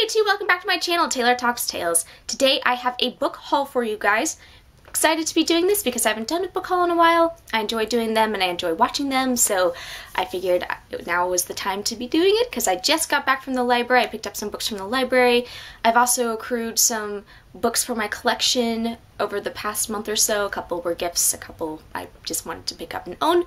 YouTube, welcome back to my channel, Taylor Talks Tales. Today I have a book haul for you guys. Excited to be doing this because I haven't done a book haul in a while. I enjoy doing them and I enjoy watching them, so I figured now was the time to be doing it because I just got back from the library. I picked up some books from the library. I've also accrued some books for my collection over the past month or so. A couple were gifts, a couple I just wanted to pick up and own.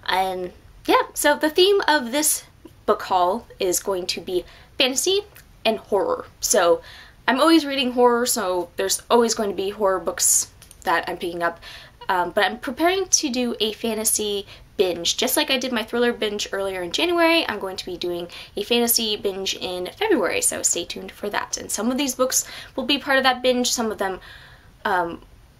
And yeah, so the theme of this book haul is going to be fantasy and horror. So I'm always reading horror, so there's always going to be horror books that I'm picking up, but I'm preparing to do a fantasy binge. Just like I did my thriller binge earlier in January, I'm going to be doing a fantasy binge in February, so stay tuned for that. And some of these books will be part of that binge, some of them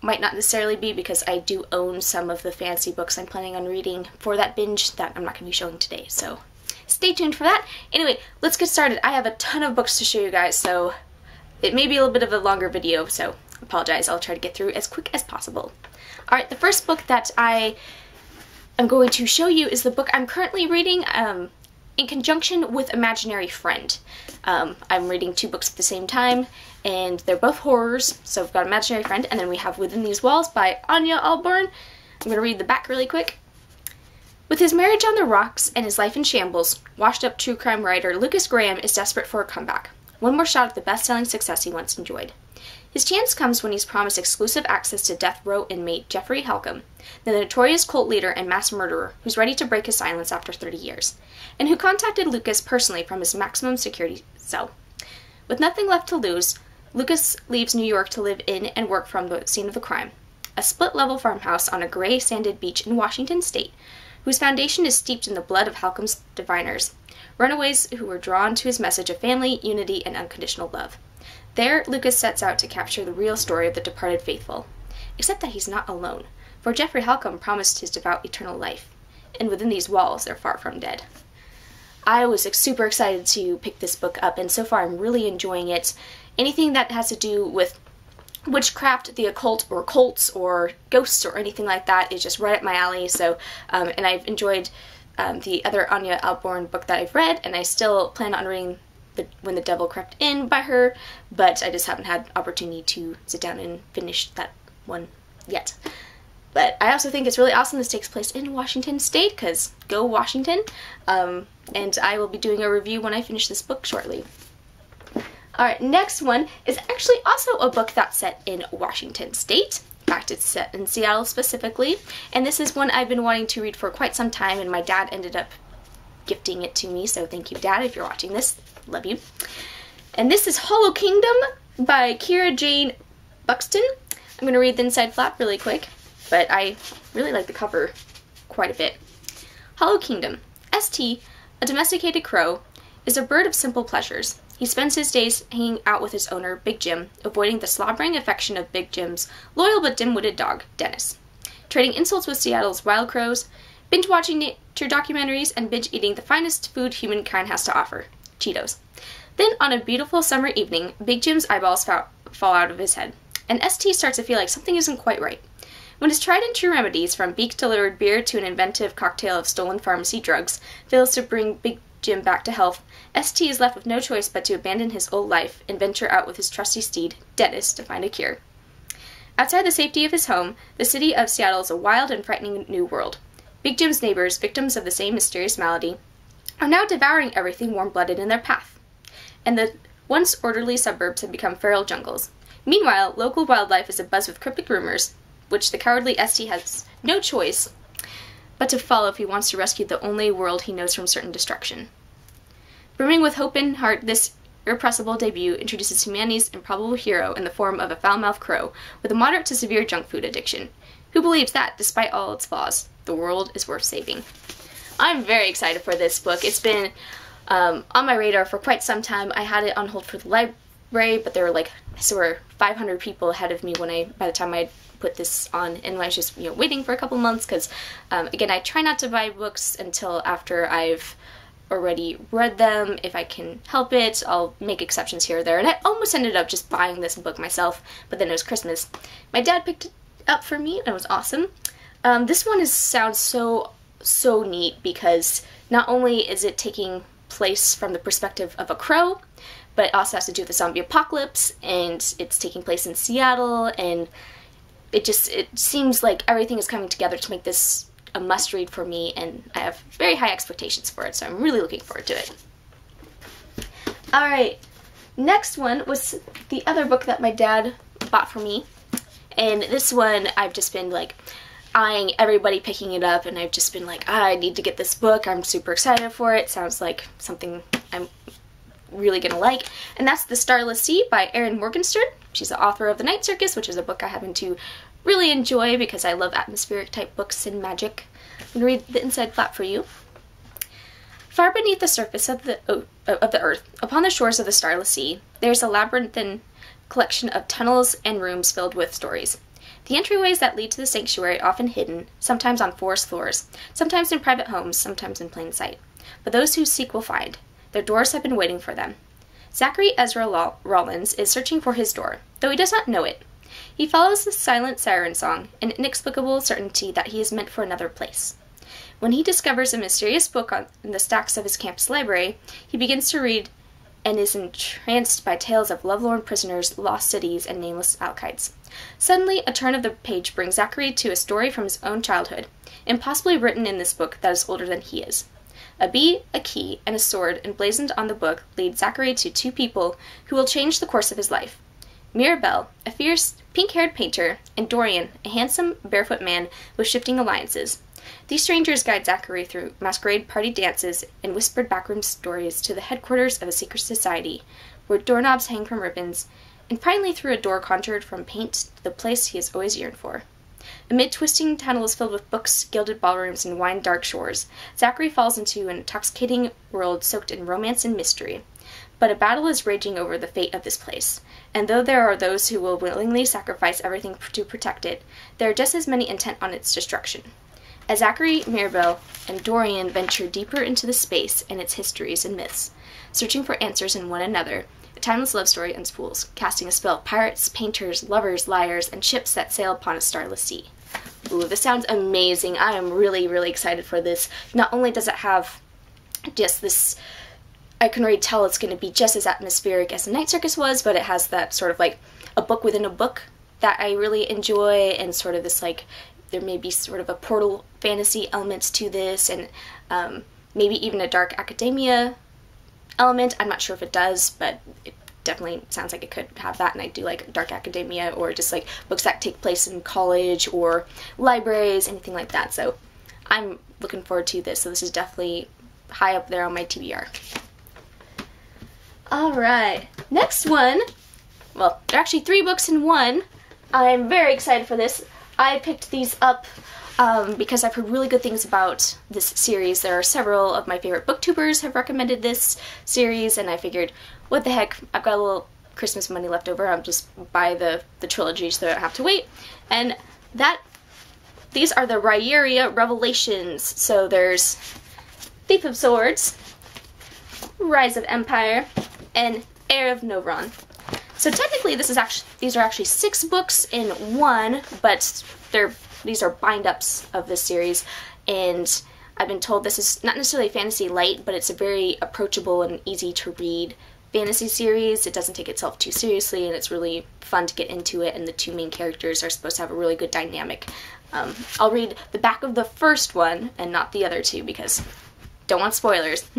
might not necessarily be, because I do own some of the fantasy books I'm planning on reading for that binge that I'm not going to be showing today, so stay tuned for that. Anyway, let's get started. I have a ton of books to show you guys, so it may be a little bit of a longer video, so apologize. I'll try to get through as quick as possible. Alright, the first book that I am going to show you is the book I'm currently reading in conjunction with Imaginary Friend. I'm reading two books at the same time, and they're both horrors. So we've got Imaginary Friend, and then we have Within These Walls by Anya Alborn. I'm going to read the back really quick. With his marriage on the rocks and his life in shambles, washed-up true crime writer Lucas Graham is desperate for a comeback. One more shot at the best-selling success he once enjoyed. His chance comes when he's promised exclusive access to death row inmate Jeffrey Halcombe, the notorious cult leader and mass murderer who's ready to break his silence after 30 years, and who contacted Lucas personally from his maximum security cell. With nothing left to lose, Lucas leaves New York to live in and work from the scene of the crime, a split-level farmhouse on a gray, sanded beach in Washington state, whose foundation is steeped in the blood of Halcombe's diviners, runaways who were drawn to his message of family, unity, and unconditional love. There, Lucas sets out to capture the real story of the departed faithful. Except that he's not alone, for Jeffrey Halcombe promised his devout eternal life, and within these walls they're far from dead. I was super excited to pick this book up, and so far I'm really enjoying it. Anything that has to do with witchcraft, the occult, or cults, or ghosts, or anything like that is just right up my alley. So, and I've enjoyed the other Anya Alborn book that I've read, and I still plan on reading When the Devil Crept In by her, but I just haven't had opportunity to sit down and finish that one yet. But I also think it's really awesome this takes place in Washington State, because go Washington, and I will be doing a review when I finish this book shortly. Alright, next one is actually also a book that's set in Washington State. In fact, it's set in Seattle specifically, and this is one I've been wanting to read for quite some time, and my dad ended up gifting it to me, so thank you, Dad, if you're watching this. Love you. And this is Hollow Kingdom by Kira Jane Buxton. I'm going to read the inside flap really quick, but I really like the cover quite a bit. Hollow Kingdom. ST, a domesticated crow, is a bird of simple pleasures. He spends his days hanging out with his owner, Big Jim, avoiding the slobbering affection of Big Jim's loyal but dim-witted dog, Dennis. Trading insults with Seattle's wild crows, binge-watching nature documentaries, and binge-eating the finest food humankind has to offer, Cheetos. Then, on a beautiful summer evening, Big Jim's eyeballs fall out of his head, and ST starts to feel like something isn't quite right. When his tried-and-true remedies, from beak-delivered beer to an inventive cocktail of stolen pharmacy drugs, fails to bring Big Jim back to health, ST is left with no choice but to abandon his old life and venture out with his trusty steed, Dennis, to find a cure. Outside the safety of his home, the city of Seattle is a wild and frightening new world. Big Jim's neighbors, victims of the same mysterious malady, are now devouring everything warm-blooded in their path, and the once orderly suburbs have become feral jungles. Meanwhile, local wildlife is abuzz with cryptic rumors, which the cowardly ST has no choice but to follow if he wants to rescue the only world he knows from certain destruction. Brimming with hope in heart, this irrepressible debut introduces humanity's improbable hero in the form of a foul-mouthed crow with a moderate to severe junk food addiction, who believes that, despite all its flaws, the world is worth saving. I'm very excited for this book. It's been on my radar for quite some time. I had it on hold for the library, but there were 500 people ahead of me by the time I put this on, and I was just waiting for a couple months because again, I try not to buy books until after I've already read them. If I can help it, I'll make exceptions here or there, and I almost ended up just buying this book myself, but then it was Christmas. My dad picked it up for me, and it was awesome. This one sounds so neat because not only is it taking place from the perspective of a crow, but it also has to do with the zombie apocalypse, and it's taking place in Seattle, and it seems like everything is coming together to make this a must-read for me, and I have very high expectations for it, so I'm really looking forward to it. Alright, next one was the other book that my dad bought for me, and this one I've just been like eyeing everybody picking it up, and I've just been like, I need to get this book, I'm super excited for it, sounds like something I'm really gonna like, and that's The Starless Sea by Erin Morgenstern. She's the author of The Night Circus, which is a book I happen to really enjoy because I love atmospheric type books and magic. I'm gonna read the inside flap for you. Far beneath the surface of the earth, upon the shores of the Starless Sea, there is a labyrinthine collection of tunnels and rooms filled with stories. The entryways that lead to the sanctuary are often hidden, sometimes on forest floors, sometimes in private homes, sometimes in plain sight. But those who seek will find. Their doors have been waiting for them. Zachary Ezra Rollins is searching for his door, though he does not know it. He follows the silent siren song, an inexplicable certainty that he is meant for another place. When he discovers a mysterious book in the stacks of his campus library, he begins to read and is entranced by tales of lovelorn prisoners, lost cities, and nameless alkites. Suddenly, a turn of the page brings Zachary to a story from his own childhood, impossibly written in this book that is older than he is. A bee, a key, and a sword emblazoned on the book lead Zachary to two people who will change the course of his life. Mirabelle, a fierce, pink-haired painter, and Dorian, a handsome, barefoot man with shifting alliances. These strangers guide Zachary through masquerade party dances and whispered backroom stories to the headquarters of a secret society, where doorknobs hang from ribbons, and finally through a door conjured from paint to the place he has always yearned for. Amid twisting tunnels filled with books, gilded ballrooms, and wine-dark shores, Zachary falls into an intoxicating world soaked in romance and mystery. But a battle is raging over the fate of this place, and though there are those who will willingly sacrifice everything to protect it, there are just as many intent on its destruction. As Zachary, Mirabelle, and Dorian venture deeper into the space and its histories and myths, searching for answers in one another, a timeless love story unspools, casting a spell of pirates, painters, lovers, liars, and ships that sail upon a starless sea. Ooh, this sounds amazing. I am really, really excited for this. Not only does it have just this, I can already tell it's going to be just as atmospheric as The Night Circus was, but it has that sort of like a book within a book that I really enjoy, and sort of this like, there may be sort of a portal fantasy elements to this, and maybe even a dark academia element. I'm not sure if it does, but it definitely sounds like it could have that, and I do like dark academia, or just like books that take place in college or libraries, anything like that. So I'm looking forward to this. So this is definitely high up there on my TBR. Alright, next one. Well, there are actually 3 books in one. I'm very excited for this. I picked these up because I've heard really good things about this series. There are several of my favorite booktubers have recommended this series, and I figured, what the heck, I've got a little Christmas money left over, I'll just buy the trilogy so I don't have to wait. And these are the Raya Revelations. So there's Thief of Swords, Rise of Empire, and Heir of Novron. So technically these are actually 6 books in one, but these are bind-ups of this series, and I've been told this is not necessarily fantasy light, but it's a very approachable and easy to read fantasy series. It doesn't take itself too seriously, and it's really fun to get into it, and the 2 main characters are supposed to have a really good dynamic. I'll read the back of the first one and not the other 2 because don't want spoilers.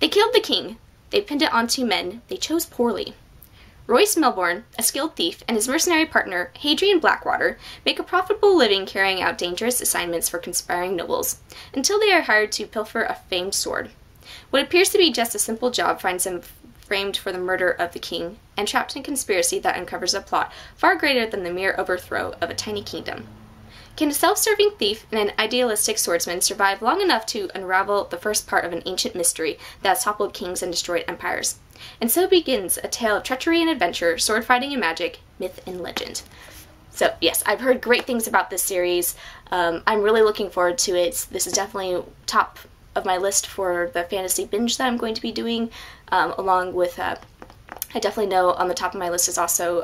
They killed the king. They pinned it on 2 men. They chose poorly. Royce Melbourne, a skilled thief, and his mercenary partner, Hadrian Blackwater, make a profitable living carrying out dangerous assignments for conspiring nobles, until they are hired to pilfer a famed sword. What appears to be just a simple job finds them framed for the murder of the king, and trapped in a conspiracy that uncovers a plot far greater than the mere overthrow of a tiny kingdom. Can a self-serving thief and an idealistic swordsman survive long enough to unravel the first part of an ancient mystery that has toppled kings and destroyed empires? And so begins a tale of treachery and adventure, sword fighting and magic, myth and legend. So yes, I've heard great things about this series. I'm really looking forward to it. This is definitely top of my list for the fantasy binge that I'm going to be doing, along with, I definitely know on the top of my list is also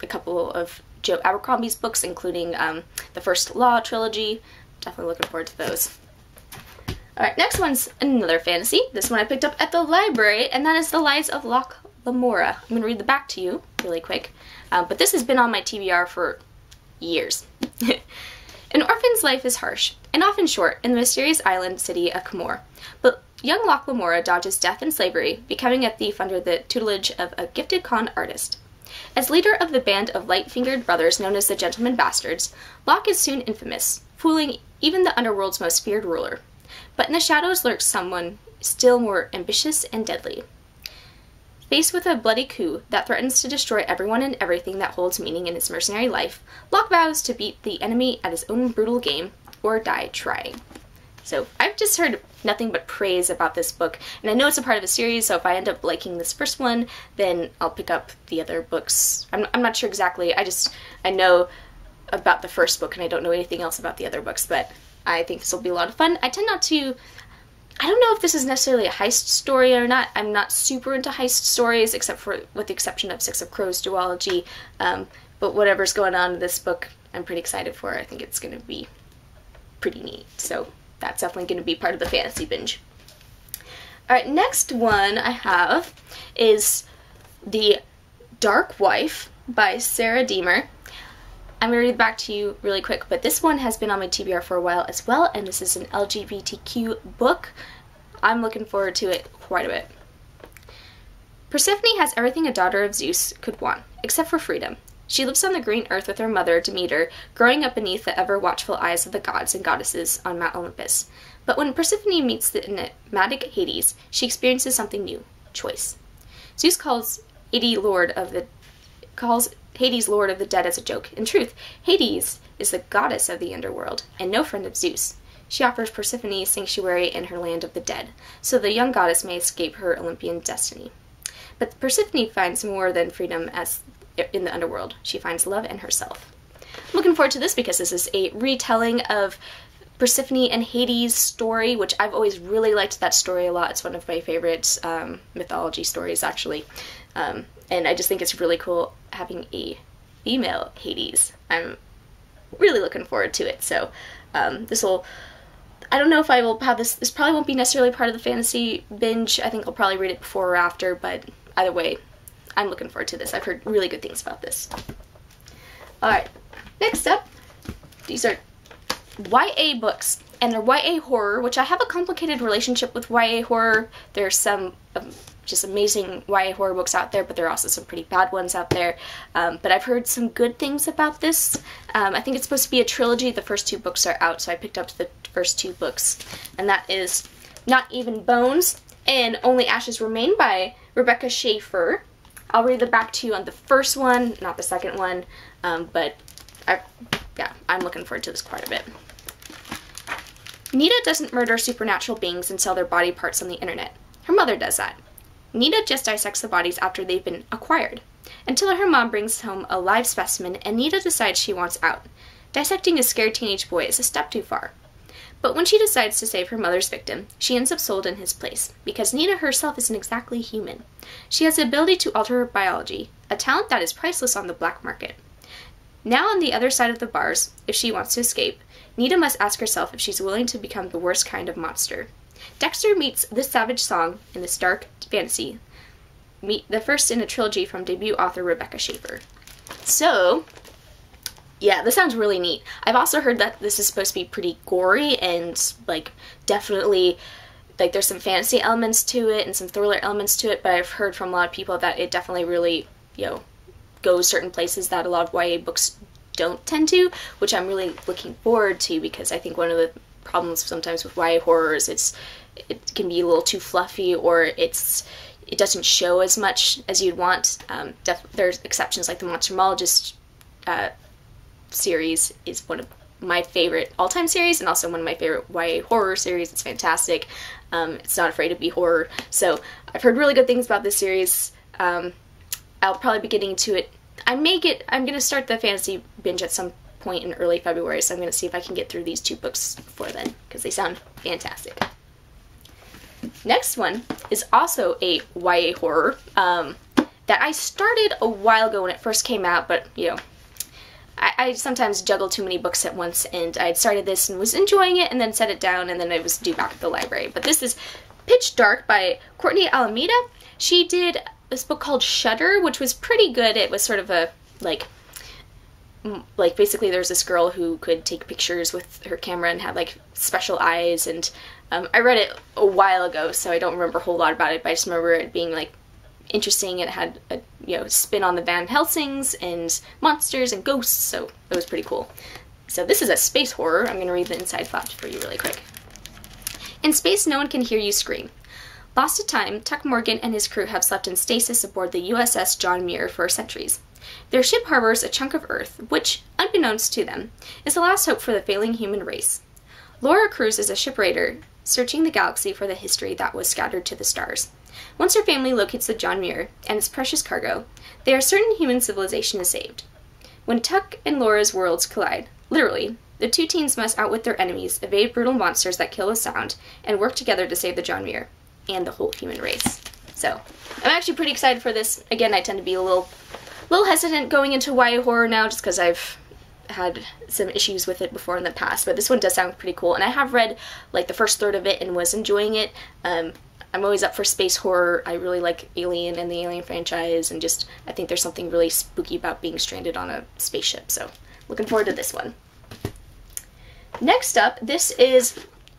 a couple of Joe Abercrombie's books, including the first Law trilogy. Definitely looking forward to those. Alright, next one's another fantasy. This one I picked up at the library, and that is The Lies of Locke, Lamora. I'm going to read the back to you really quick, but this has been on my TBR for years. An orphan's life is harsh, and often short, in the mysterious island city of Camor. But young Locke Lamora dodges death and slavery, becoming a thief under the tutelage of a gifted con artist. As leader of the band of light-fingered brothers known as the Gentleman Bastards, Locke is soon infamous, fooling even the underworld's most feared ruler. But in the shadows lurks someone still more ambitious and deadly. Faced with a bloody coup that threatens to destroy everyone and everything that holds meaning in his mercenary life, Locke vows to beat the enemy at his own brutal game, or die trying. So, I've just heard nothing but praise about this book, and I know it's a part of a series, so if I end up liking this first one, then I'll pick up the other books. I'm not sure exactly, I know about the first book, and I don't know anything else about the other books, but I think this will be a lot of fun. I tend not to, I don't know if this is necessarily a heist story or not. I'm not super into heist stories, except for, with the exception of Six of Crows duology, but whatever's going on in this book, I'm pretty excited for. I think it's going to be pretty neat, so that's definitely going to be part of the fantasy binge. Alright, next one I have is The Dark Wife by Sarah Deemer. I'm going to read it back to you really quick, but this one has been on my TBR for a while as well, and this is an LGBTQ book. I'm looking forward to it quite a bit. Persephone has everything a daughter of Zeus could want, except for freedom. She lives on the green earth with her mother, Demeter, growing up beneath the ever-watchful eyes of the gods and goddesses on Mount Olympus. But when Persephone meets the enigmatic Hades, she experiences something new, choice. Zeus calls Hades Lord of the Dead as a joke. In truth, Hades is the goddess of the underworld, and no friend of Zeus. She offers Persephone sanctuary in her land of the dead, so the young goddess may escape her Olympian destiny. But Persephone finds more than freedom in the underworld. She finds love in herself. I'm looking forward to this because this is a retelling of Persephone and Hades' story, which I've always really liked that story a lot. It's one of my favorite mythology stories, actually. And I just think it's really cool having a female Hades. I'm really looking forward to it. So I don't know if I will have this probably won't be necessarily part of the fantasy binge. I think I'll probably read it before or after, but either way, I'm looking forward to this. I've heard really good things about this. Alright, next up, these are YA books, and they're YA horror, which I have a complicated relationship with YA horror. There's some just amazing YA horror books out there, but there are also some pretty bad ones out there. But I've heard some good things about this. I think it's supposed to be a trilogy. The first two books are out, so I picked up the first two books. And that is Not Even Bones and Only Ashes Remain by Rebecca Schaeffer. I'll read the back to you on the first one, not the second one, but I'm looking forward to this quite a bit. Nita doesn't murder supernatural beings and sell their body parts on the internet. Her mother does that. Nita just dissects the bodies after they've been acquired, until her mom brings home a live specimen and Nita decides she wants out. Dissecting a scared teenage boy is a step too far. But when she decides to save her mother's victim, she ends up sold in his place, because Nita herself isn't exactly human. She has the ability to alter her biology, a talent that is priceless on the black market. Now on the other side of the bars, if she wants to escape, Nita must ask herself if she's willing to become the worst kind of monster. Dexter meets this savage song in this dark fantasy, the first in a trilogy from debut author Rebecca Schaeffer. So, yeah, this sounds really neat. I've also heard that this is supposed to be pretty gory and, like, definitely, like, there's some fantasy elements to it and some thriller elements to it, but I've heard from a lot of people that it definitely really, goes certain places that a lot of YA books don't tend to, which I'm really looking forward to, because I think one of the problems sometimes with YA horror is it can be a little too fluffy, or it doesn't show as much as you'd want. There's exceptions, like the Monstermologist series is one of my favorite all-time series, and also one of my favorite YA horror series. It's fantastic. It's not afraid to be horror. So I've heard really good things about this series. I'll probably be getting to it. I'm going to start the fantasy binge at some point in early February, so I'm going to see if I can get through these two books before then, because they sound fantastic. Next one is also a YA horror that I started a while ago when it first came out, but, I sometimes juggle too many books at once, and I had started this and was enjoying it and then set it down, and then I was due back at the library. But this is Pitch Dark by Courtney Alameda. She did this book called Shudder, which was pretty good. It was sort of a, like basically there's this girl who could take pictures with her camera and had like special eyes, and I read it a while ago, so I don't remember a whole lot about it, but I just remember it being like interesting. It had a spin on the Van Helsings and monsters and ghosts, so it was pretty cool. So this is a space horror. I'm going to read the inside flap for you really quick. In space, no one can hear you scream. Lost to time, Tuck Morgan and his crew have slept in stasis aboard the USS John Muir for centuries. Their ship harbors a chunk of Earth, which, unbeknownst to them, is the last hope for the failing human race. Laura Cruz is a shipwrighter, searching the galaxy for the history that was scattered to the stars. Once her family locates the John Muir and its precious cargo, they are certain human civilization is saved. When Tuck and Laura's worlds collide, literally, the two teams must outwit their enemies, evade brutal monsters that kill with sound, and work together to save the John Muir and the whole human race. So, I'm actually pretty excited for this. Again, I tend to be a little hesitant going into YA horror now, just because I've had some issues with it before in the past, but this one does sound pretty cool, and I have read like the first third of it and was enjoying it. I'm always up for space horror. I really like Alien and the Alien franchise, and just I think there's something really spooky about being stranded on a spaceship, so looking forward to this one. Next up,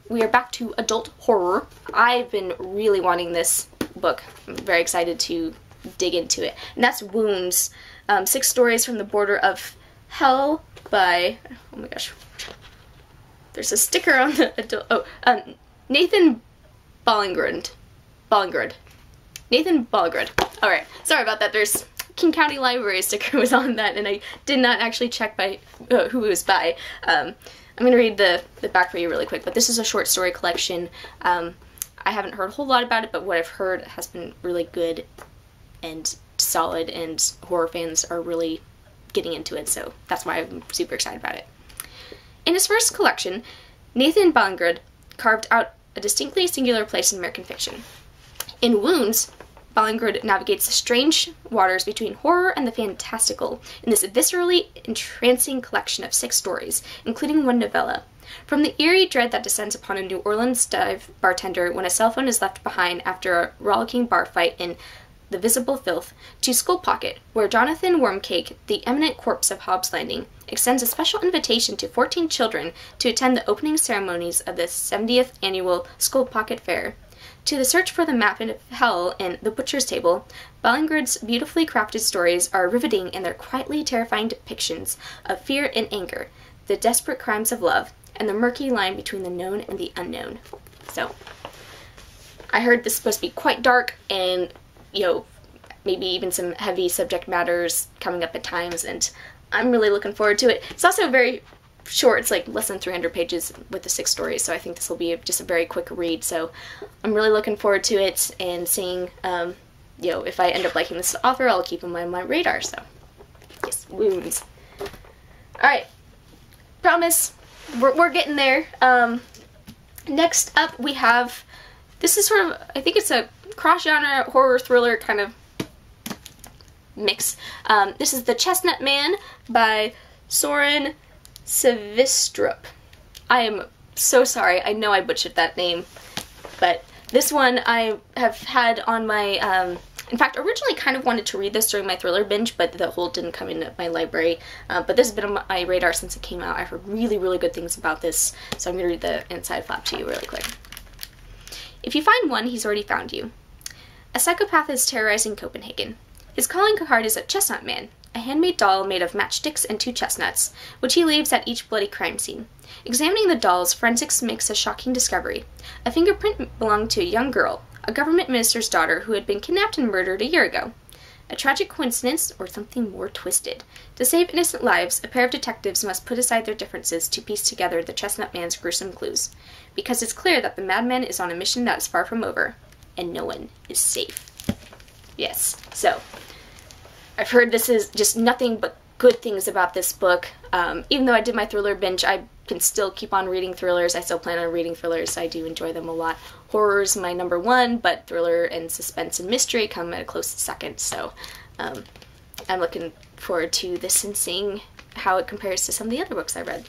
we are back to adult horror. I've been really wanting this book. I'm very excited to dig into it, and that's Wounds, 6 stories from the border of hell by, oh my gosh, there's a sticker on the adult, Nathan Ballingrud. Nathan Ballingrud. Alright, sorry about that. There's King County Library sticker was on that, and I did not actually check by who it was by. I'm going to read the back for you really quick, but this is a short story collection. I haven't heard a whole lot about it, but what I've heard has been really good and solid, and horror fans are really getting into it, so that's why I'm super excited about it. In his first collection, Nathan Ballingrud carved out a distinctly singular place in American fiction. In Wounds, Ballingrud navigates the strange waters between horror and the fantastical in this viscerally entrancing collection of 6 stories, including one novella. From the eerie dread that descends upon a New Orleans dive bartender when a cell phone is left behind after a rollicking bar fight in The Visible Filth, to Skull Pocket, where Jonathan Wormcake, the eminent corpse of Hobbs Landing, extends a special invitation to 14 children to attend the opening ceremonies of the 70th annual Skull Pocket Fair. To the search for the map of hell in The Butcher's Table, Ballingrud's beautifully crafted stories are riveting in their quietly terrifying depictions of fear and anger, the desperate crimes of love, and the murky line between the known and the unknown. So, I heard this is supposed to be quite dark and, maybe even some heavy subject matters coming up at times, and I'm really looking forward to it. It's also very short. It's like less than 300 pages with the 6 stories, so I think this will be just a very quick read, so I'm really looking forward to it and seeing, if I end up liking this author, I'll keep him on my radar, so yes, Wounds. Alright, promise, we're getting there. Next up we have, this is sort of, I think it's a cross-genre horror thriller kind of mix. This is The Chestnut Man by Soren Sevistrup. I am so sorry. I know I butchered that name, but this one I have had on my, in fact, originally kind of wanted to read this during my thriller binge, but the whole didn't come into my library. But this has been on my radar since it came out. I've heard really, really good things about this, so I'm going to read the inside flap to you really quick. If you find one, he's already found you. A psychopath is terrorizing Copenhagen. His calling card is a Chestnut Man, a handmade doll made of matchsticks and 2 chestnuts, which he leaves at each bloody crime scene. Examining the dolls, forensics makes a shocking discovery. A fingerprint belonged to a young girl, a government minister's daughter who had been kidnapped and murdered a year ago. A tragic coincidence, or something more twisted? To save innocent lives, a pair of detectives must put aside their differences to piece together the Chestnut Man's gruesome clues. Because it's clear that the madman is on a mission that is far from over, and no one is safe. Yes, so I've heard this is just nothing but good things about this book. Even though I did my thriller binge, I can still keep on reading thrillers. I still plan on reading thrillers. I do enjoy them a lot. Horror's my number 1, but thriller and suspense and mystery come at a close second. So I'm looking forward to this and seeing how it compares to some of the other books I read.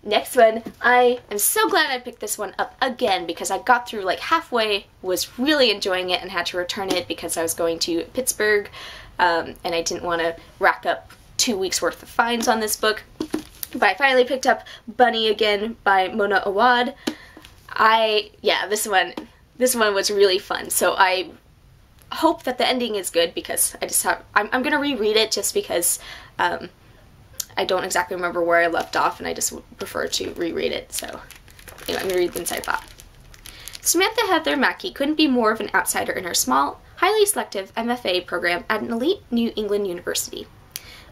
Next one, I am so glad I picked this one up again because I got through like halfway, was really enjoying it, and had to return it because I was going to Pittsburgh, and I didn't want to rack up 2 weeks worth of fines on this book. But I finally picked up Bunny again by Mona Awad. This one was really fun. So I hope that the ending is good because I'm gonna reread it just because I don't exactly remember where I left off, and I just would prefer to reread it. So anyway, I'm gonna read the inside thought. Samantha Heather Mackey couldn't be more of an outsider in her small, highly selective MFA program at an elite New England university.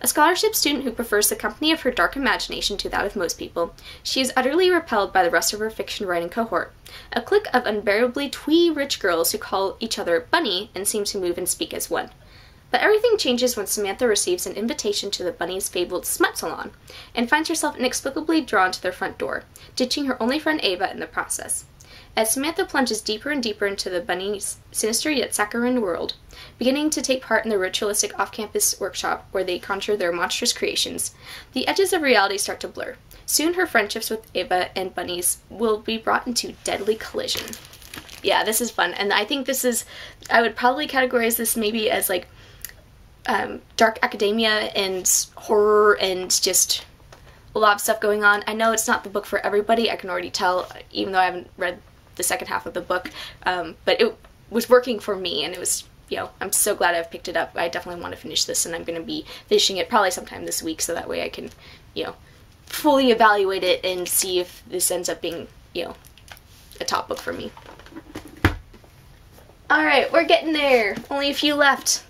A scholarship student who prefers the company of her dark imagination to that of most people, she is utterly repelled by the rest of her fiction-writing cohort, a clique of unbearably twee rich girls who call each other Bunny and seem to move and speak as one. But everything changes when Samantha receives an invitation to the Bunny's fabled smut salon, and finds herself inexplicably drawn to their front door, ditching her only friend Ava in the process. As Samantha plunges deeper and deeper into the Bunny's sinister yet saccharine world, beginning to take part in the ritualistic off-campus workshop where they conjure their monstrous creations, the edges of reality start to blur. Soon her friendships with Ava and Bunny's will be brought into deadly collision. Yeah, this is fun, and I think I would probably categorize this maybe as like dark academia and horror and just a lot of stuff going on. I know it's not the book for everybody, I can already tell, even though I haven't read the second half of the book, but it was working for me, and it was, I'm so glad I've picked it up. I definitely want to finish this, and I'm going to be finishing it probably sometime this week, so that way I can, fully evaluate it and see if this ends up being, a top book for me. Alright, we're getting there. Only a few left.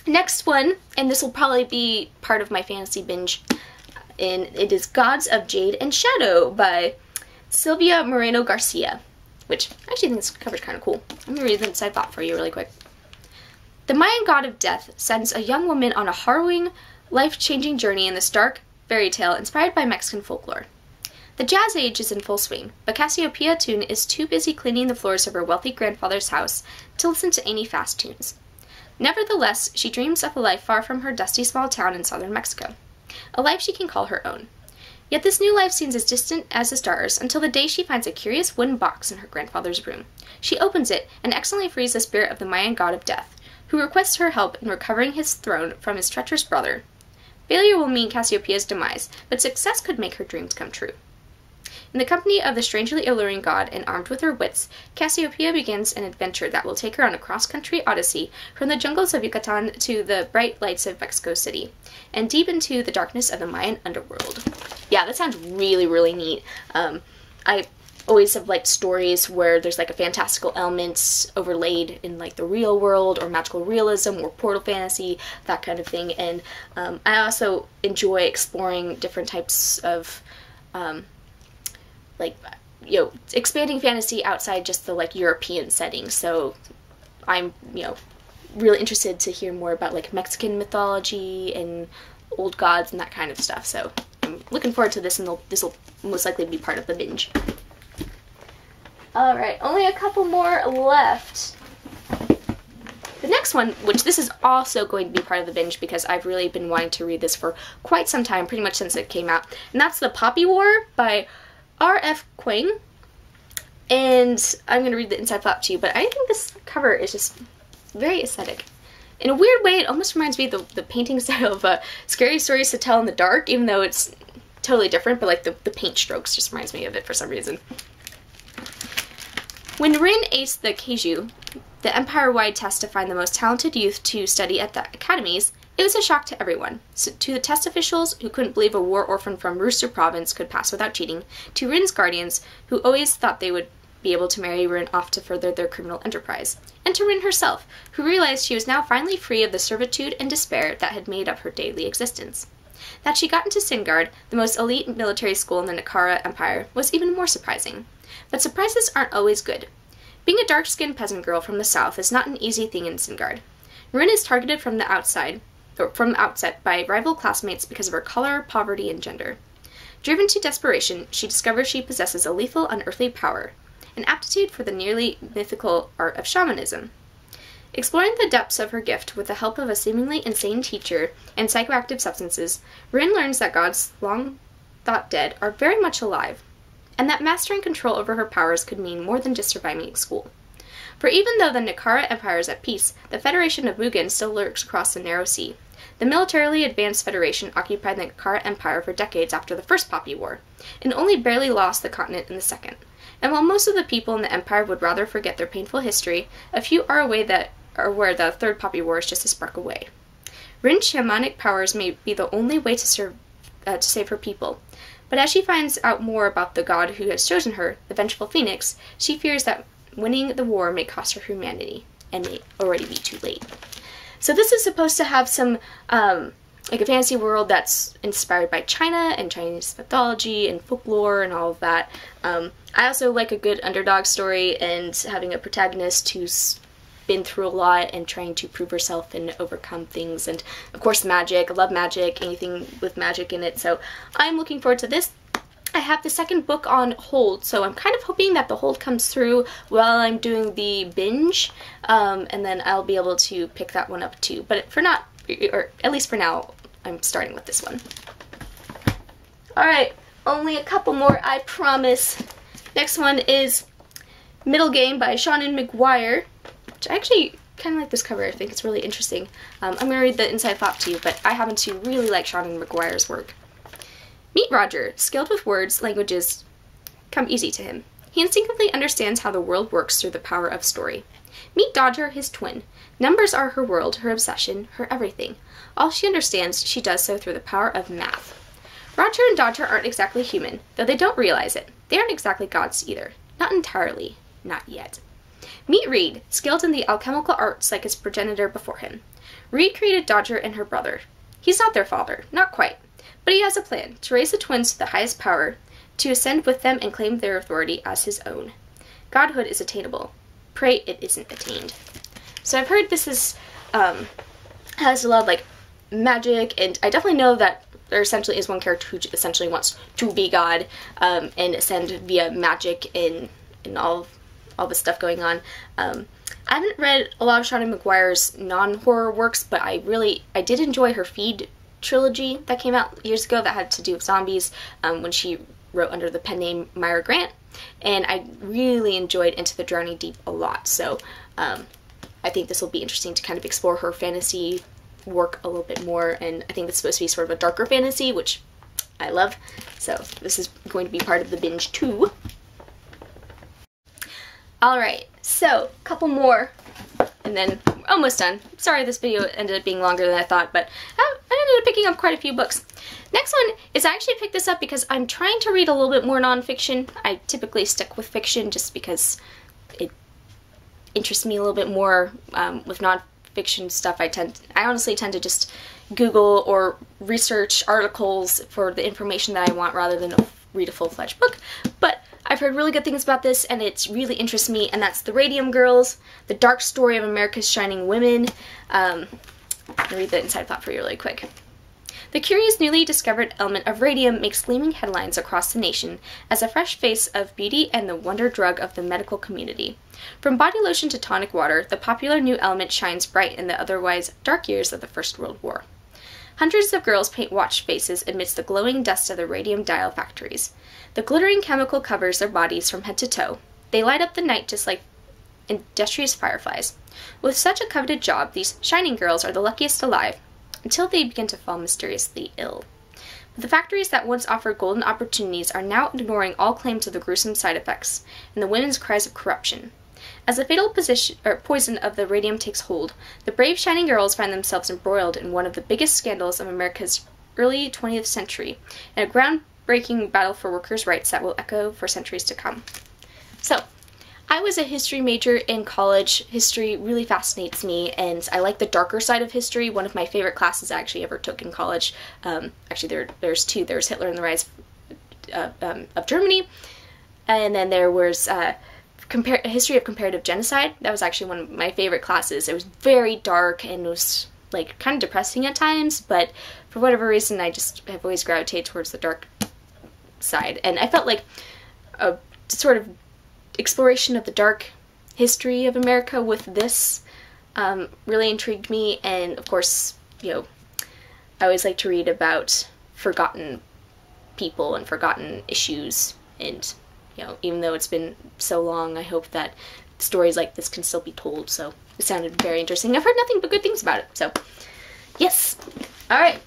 Next one, and this will probably be part of my fantasy binge, and it is Gods of Jade and Shadow by Sylvia Moreno Garcia, which I actually think this cover's kind of cool. I'm going to read the inside thought for you really quick. The Mayan god of death sends a young woman on a harrowing, life-changing journey in this dark fairy tale inspired by Mexican folklore. The jazz age is in full swing, but Cassiopeia Toon is too busy cleaning the floors of her wealthy grandfather's house to listen to any fast tunes. Nevertheless, she dreams of a life far from her dusty small town in southern Mexico, a life she can call her own. Yet this new life seems as distant as the stars until the day she finds a curious wooden box in her grandfather's room. She opens it and accidentally frees the spirit of the Mayan god of death, who requests her help in recovering his throne from his treacherous brother. Failure will mean Cassiopeia's demise, but success could make her dreams come true. In the company of the strangely alluring god and armed with her wits, Cassiopeia begins an adventure that will take her on a cross-country odyssey from the jungles of Yucatan to the bright lights of Mexico City, and deep into the darkness of the Mayan underworld. Yeah, that sounds really, really neat. I always have liked stories where there's like a fantastical element overlaid in like the real world, or magical realism, or portal fantasy, that kind of thing. And I also enjoy exploring different types of expanding fantasy outside just the like European setting. So I'm, really interested to hear more about like Mexican mythology and old gods and that kind of stuff. So I'm looking forward to this, and this will most likely be part of the binge. Alright, only a couple more left. The next one, which this is also going to be part of the binge because I've really been wanting to read this for quite some time, pretty much since it came out, and that's The Poppy War by R.F. Kuang. And I'm going to read the inside thought to you, but I think this cover is just very aesthetic. In a weird way, it almost reminds me of the painting style of Scary Stories to Tell in the Dark, even though it's totally different, but like the paint strokes just reminds me of it for some reason. When Rin aced the Keiju, the empire-wide test to find the most talented youth to study at the academies, it was a shock to everyone. So, to the test officials, who couldn't believe a war orphan from Rooster Province could pass without cheating, to Rin's guardians, who always thought they would be able to marry Rin off to further their criminal enterprise, and to Rin herself, who realized she was now finally free of the servitude and despair that had made up her daily existence. That she got into Singard, the most elite military school in the Nakara Empire, was even more surprising. But surprises aren't always good. Being a dark-skinned peasant girl from the south is not an easy thing in Singard. Rin is targeted from the outset by rival classmates because of her color, poverty, and gender. Driven to desperation, she discovers she possesses a lethal, unearthly power, an aptitude for the nearly mythical art of shamanism. Exploring the depths of her gift with the help of a seemingly insane teacher and psychoactive substances, Rin learns that gods long thought dead are very much alive, and that mastering control over her powers could mean more than just surviving school. For even though the Nikara Empire is at peace, the Federation of Mugen still lurks across the narrow sea. The militarily advanced Federation occupied the Nikara Empire for decades after the First Poppy War, and only barely lost the continent in the Second. And while most of the people in the Empire would rather forget their painful history, a few are aware the Third Poppy War is just a spark away. Rin's shamanic powers may be the only way to save her people, but as she finds out more about the god who has chosen her, the Vengeful Phoenix, she fears that winning the war may cost her humanity, and may already be too late. So this is supposed to have some, like a fantasy world that's inspired by China and Chinese mythology and folklore and all of that. I also like a good underdog story and having a protagonist who's been through a lot and trying to prove herself and overcome things. And of course magic. I love magic, anything with magic in it. So I'm looking forward to this. I have the second book on hold, so I'm kind of hoping that the hold comes through while I'm doing the binge, and then I'll be able to pick that one up too. But for not, or at least for now, I'm starting with this one. Alright, only a couple more, I promise. Next one is Middlegame by Seanan McGuire, which I actually kind of like this cover. I think it's really interesting. I'm going to read the inside flap to you, but I happen to really like Seanan McGuire's work. Meet Roger, skilled with words, languages come easy to him. He instinctively understands how the world works through the power of story. Meet Dodger, his twin. Numbers are her world, her obsession, her everything. All she understands, she does so through the power of math. Roger and Dodger aren't exactly human, though they don't realize it. They aren't exactly gods either. Not entirely. Not yet. Meet Reed, skilled in the alchemical arts like his progenitor before him. Reed created Dodger and her brother. He's not their father, not quite. But he has a plan, to raise the twins to the highest power, to ascend with them and claim their authority as his own. Godhood is attainable. Pray it isn't attained. So I've heard this is, has a lot of, like, magic, and I definitely know that there essentially is one character who essentially wants to be God, and ascend via magic and all the stuff going on. I haven't read a lot of Seanan McGuire's non-horror works, but I did enjoy her Feed trilogy that came out years ago that had to do with zombies, when she wrote under the pen name Myra Grant, and I really enjoyed Into the Drowning Deep a lot, so I think this will be interesting to kind of explore her fantasy work a little bit more, and I think this is supposed to be sort of a darker fantasy, which I love, so this is going to be part of the binge too. Alright, so a couple more, and then we're almost done. Sorry this video ended up being longer than I thought, but I ended up picking up quite a few books. Next one is I actually picked this up because I'm trying to read a little bit more nonfiction. I typically stick with fiction just because it interests me a little bit more. With nonfiction stuff, I honestly tend to just Google or research articles for the information that I want rather than read a full-fledged book. But I've heard really good things about this, and it really interests me, and that's the Radium Girls, the dark story of America's shining women. I'll read the inside thought for you really quick. The curious newly discovered element of radium makes gleaming headlines across the nation as a fresh face of beauty and the wonder drug of the medical community. From body lotion to tonic water, the popular new element shines bright in the otherwise dark years of the First World War. Hundreds of girls paint watch faces amidst the glowing dust of the radium dial factories. The glittering chemical covers their bodies from head to toe. They light up the night just like industrious fireflies. With such a coveted job, these shining girls are the luckiest alive, until they begin to fall mysteriously ill. But the factories that once offered golden opportunities are now ignoring all claims of the gruesome side effects, and the women's cries of corruption. As the fatal poison of the radium takes hold, the brave shining girls find themselves embroiled in one of the biggest scandals of America's early 20th century, and a groundbreaking battle for workers' rights that will echo for centuries to come. So, I was a history major in college. History really fascinates me, and I like the darker side of history. One of my favorite classes I actually ever took in college, actually there's two. There's Hitler and the Rise of Germany, and then there was a history of comparative genocide. That was actually one of my favorite classes. It was very dark and it was like kind of depressing at times, but for whatever reason I just have always gravitated towards the dark side, and I felt like a sort of exploration of the dark history of America with this really intrigued me, and of course, you know, I always like to read about forgotten people and forgotten issues, and, you know, even though it's been so long, I hope that stories like this can still be told, so it sounded very interesting. I've heard nothing but good things about it, so yes. Alright,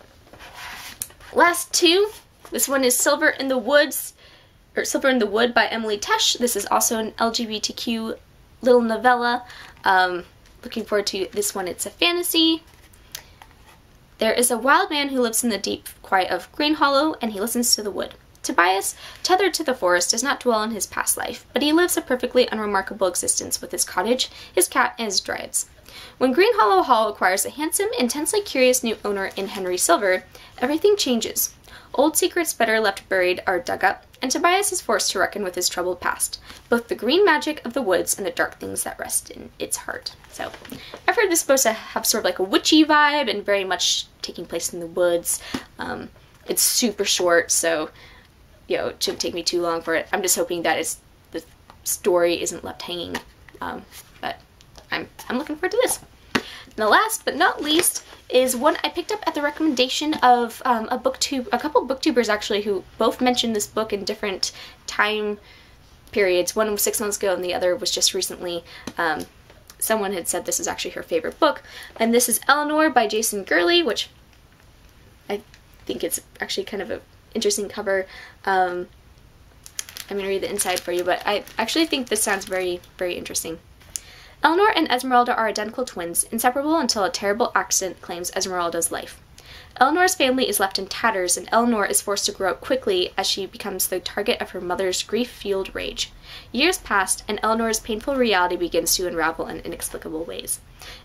last two. This one is Silver in the Woods, or Silver in the Wood by Emily Tesh. This is also an LGBTQ little novella. Looking forward to this one. It's a fantasy. There is a wild man who lives in the deep quiet of Green Hollow, and he listens to the wood. Tobias, tethered to the forest, does not dwell on his past life, but he lives a perfectly unremarkable existence with his cottage, his cat, and his dryads. When Green Hollow Hall acquires a handsome, intensely curious new owner in Henry Silver, everything changes. Old secrets better left buried are dug up, and Tobias is forced to reckon with his troubled past, both the green magic of the woods and the dark things that rest in its heart. So, I've heard this is supposed to have sort of like a witchy vibe and very much taking place in the woods. It's super short, so, you know, it shouldn't take me too long for it. I'm just hoping that the story isn't left hanging, but I'm looking forward to this. And the last but not least is one I picked up at the recommendation of a couple booktubers actually, who both mentioned this book in different time periods. One was 6 months ago and the other was just recently. Someone had said this is actually her favorite book, and this is Eleanor by Jason Gurley, which I think it's actually kind of an interesting cover. I'm going to read the inside for you, but I actually think this sounds very, very interesting. Eleanor and Esmeralda are identical twins, inseparable until a terrible accident claims Esmeralda's life. Eleanor's family is left in tatters, and Eleanor is forced to grow up quickly as she becomes the target of her mother's grief-fueled rage. Years pass, and Eleanor's painful reality begins to unravel in inexplicable ways.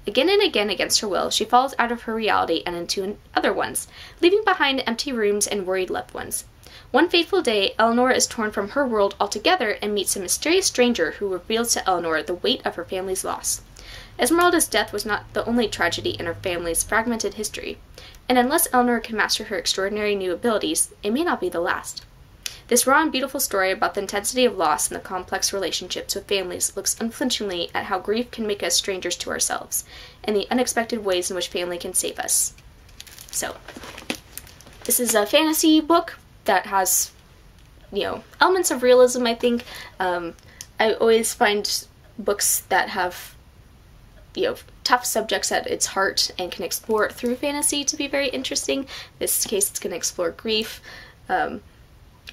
Again and again, against her will, she falls out of her reality and into other ones, leaving behind empty rooms and worried loved ones. One fateful day, Eleanor is torn from her world altogether and meets a mysterious stranger who reveals to Eleanor the weight of her family's loss. Esmeralda's death was not the only tragedy in her family's fragmented history, and unless Eleanor can master her extraordinary new abilities, it may not be the last. This raw and beautiful story about the intensity of loss and the complex relationships with families looks unflinchingly at how grief can make us strangers to ourselves, and the unexpected ways in which family can save us. So, this is a fantasy book that has, you know, elements of realism, I think. I always find books that have, you know, tough subjects at its heart and can explore it through fantasy to be very interesting. In this case, it's going to explore grief. I'm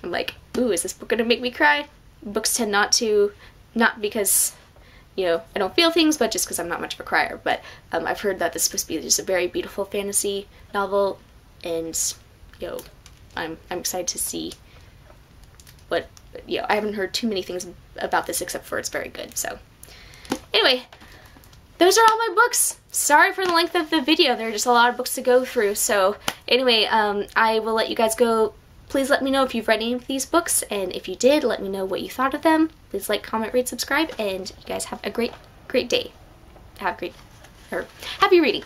like, ooh, is this book going to make me cry? Books tend not to, not because, you know, I don't feel things, but just because I'm not much of a crier. But I've heard that this is supposed to be just a very beautiful fantasy novel, and, you know, I'm excited to see what, you know, I haven't heard too many things about this except for it's very good, so. Anyway, those are all my books. Sorry for the length of the video. There are just a lot of books to go through, so anyway, I will let you guys go. Please let me know if you've read any of these books, and if you did, let me know what you thought of them. Please like, comment, rate, subscribe, and you guys have a great day. Happy reading.